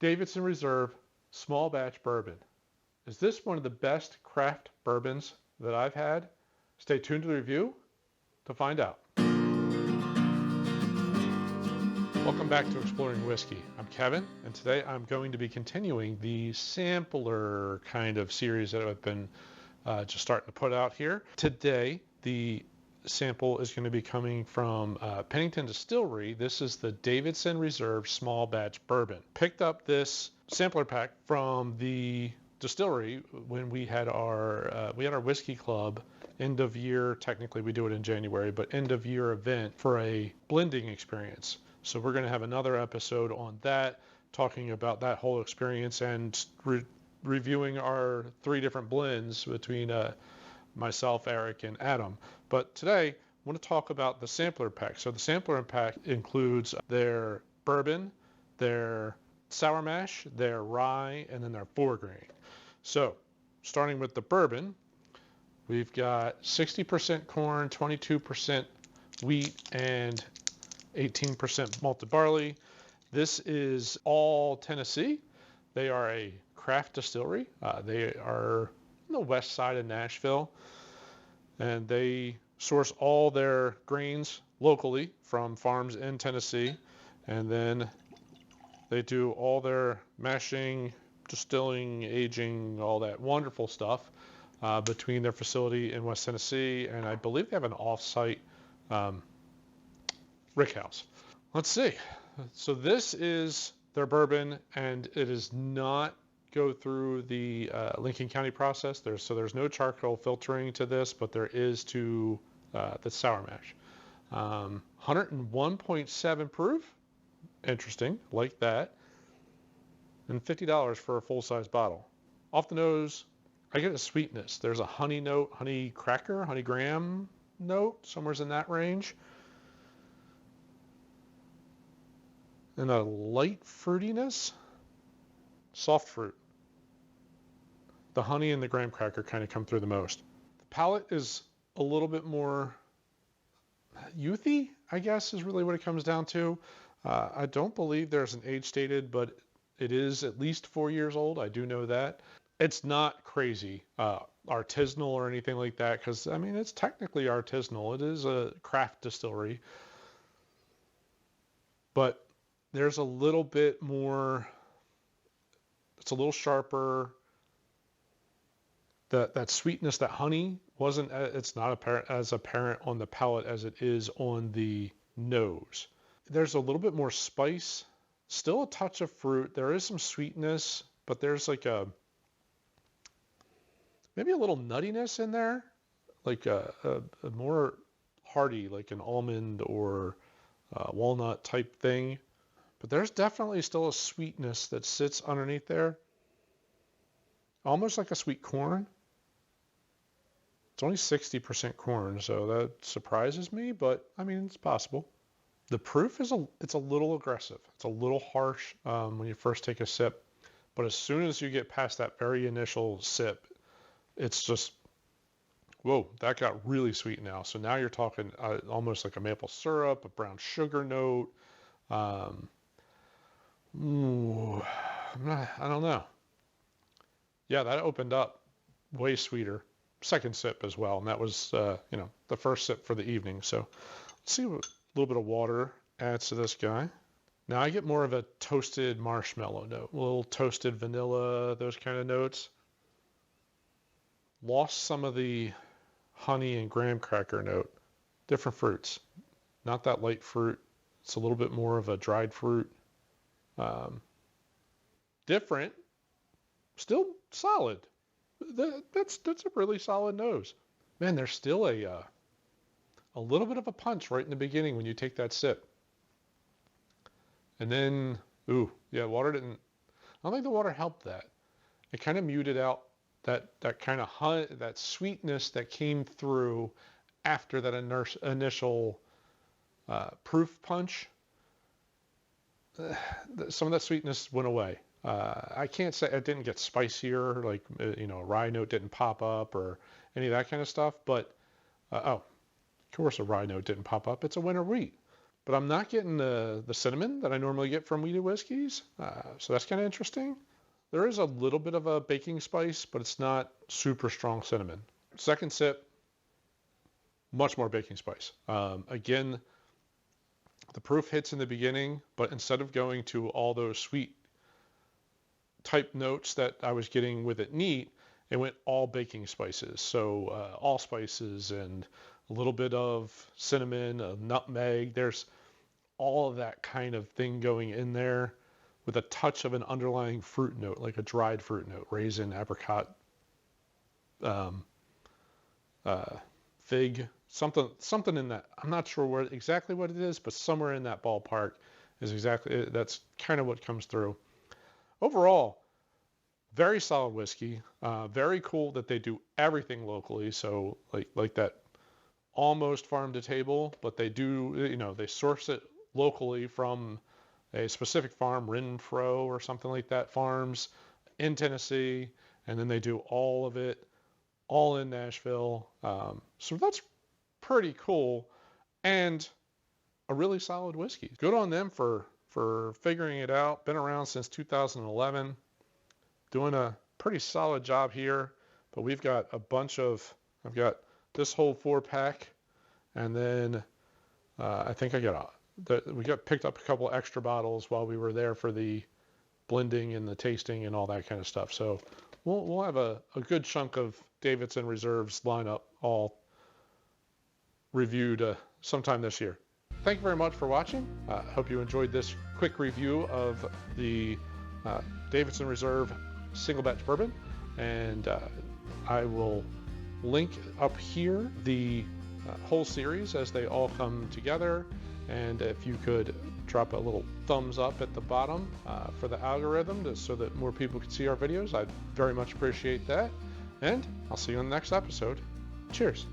Davidson Reserve Small Batch Bourbon. Is this one of the best craft bourbons that I've had? Stay tuned to the review to find out. Welcome back to Exploring Whiskey. I'm Kevin, and today I'm going to be continuing the sampler kind of series that I've been just starting to put out here. Today, the sample is going to be coming from Pennington Distillery. This is the Davidson Reserve Small Batch Bourbon. Picked up this sampler pack from the distillery when we had our whiskey club end of year. Technically, we do it in January, but end of year event for a blending experience. So we're going to have another episode on that, talking about that whole experience and reviewing our 3 different blends between myself, Eric, and Adam. But today, I want to talk about the sampler pack. So the sampler pack includes their bourbon, their sour mash, their rye, and then their 4-grain. So starting with the bourbon, we've got 60% corn, 22% wheat, and 18% malted barley. This is all Tennessee. They are a craft distillery. They are on the west side of Nashville, and they source all their grains locally from farms in Tennessee, and then they do all their mashing, distilling, aging, all that wonderful stuff between their facility in West Tennessee, and I believe they have an off-site rick house. Let's see. So this is their bourbon, and it is not go through the Lincoln County process. There's no charcoal filtering to this, but there is to the sour mash. 101.7 proof. Interesting, like that. And $50 for a full-size bottle. Off the nose, I get a sweetness. There's a honey note, honey cracker, honey graham note, somewhere in that range. And a light fruitiness, soft fruit. The honey and the graham cracker kind of come through the most. The palate is a little bit more youthy, I guess, is really what it comes down to. I don't believe there's an age stated, but it is at least 4 years old. I do know that. It's not crazy artisanal or anything like that, because, I mean, it's technically artisanal. It is a craft distillery. But there's a little bit more, it's a little sharper. That sweetness, that honey, it's not as apparent on the palate as it is on the nose. There's a little bit more spice, still a touch of fruit. There is some sweetness, but there's like maybe a little nuttiness in there, like a more hearty, like an almond or walnut type thing. But there's definitely still a sweetness that sits underneath there, almost like a sweet corn. It's only 60% corn, so that surprises me, but I mean, it's possible. The proof it's a little aggressive. It's a little harsh when you first take a sip, but as soon as you get past that very initial sip, it's just, whoa, that got really sweet now. So now you're talking almost like a maple syrup, a brown sugar note. I don't know. Yeah, that opened up way sweeter. Second sip as well, and that was the first sip for the evening. So let's see what a little bit of water adds to this guy. Now I get more of a toasted marshmallow note, a little toasted vanilla, those kind of notes. Lost some of the honey and graham cracker note. Different fruits, not that light fruit. It's a little bit more of a dried fruit. Different, still solid. That's a really solid nose. Man, there's still a little bit of a punch right in the beginning when you take that sip. And then, water didn't, I don't think the water helped that. It kind of muted out that kind of that sweetness that came through after that initial proof punch. Some of that sweetness went away. I can't say it didn't get spicier, like, a rye note didn't pop up or any of that kind of stuff, but, of course a rye note didn't pop up. It's a winter wheat. but I'm not getting the cinnamon that I normally get from wheated whiskeys. So that's kind of interesting. There is a little bit of a baking spice, but it's not super strong cinnamon. Second sip, much more baking spice. Again, the proof hits in the beginning, but instead of going to all those sweet type notes that I was getting with it neat, it went all baking spices. So allspices and a little bit of cinnamon, a nutmeg. There's all of that kind of thing going in there with a touch of an underlying fruit note, like a dried fruit note, raisin, apricot, fig, something in that. I'm not sure exactly what it is, but somewhere in that ballpark that's kind of what comes through. Overall, very solid whiskey. Very cool that they do everything locally. So like that almost farm to table, but they do, they source it locally from a specific farm, Renfro or something like that, farms in Tennessee, and then they do all of it all in Nashville. So that's pretty cool and a really solid whiskey. Good on them for figuring it out. Been around since 2011, doing a pretty solid job here. But I've got this whole 4-pack, and then I think we got picked up a couple extra bottles while we were there for the blending and the tasting and all that kind of stuff. So we'll have a good chunk of Davidson Reserves lineup all reviewed sometime this year. Thank you very much for watching. Hope you enjoyed this quick review of the Davidson Reserve Single Batch Bourbon, and I will link up here the whole series as they all come together. And if you could drop a little thumbs up at the bottom for the algorithm so that more people can see our videos, I'd very much appreciate that. And I'll see you on the next episode. Cheers.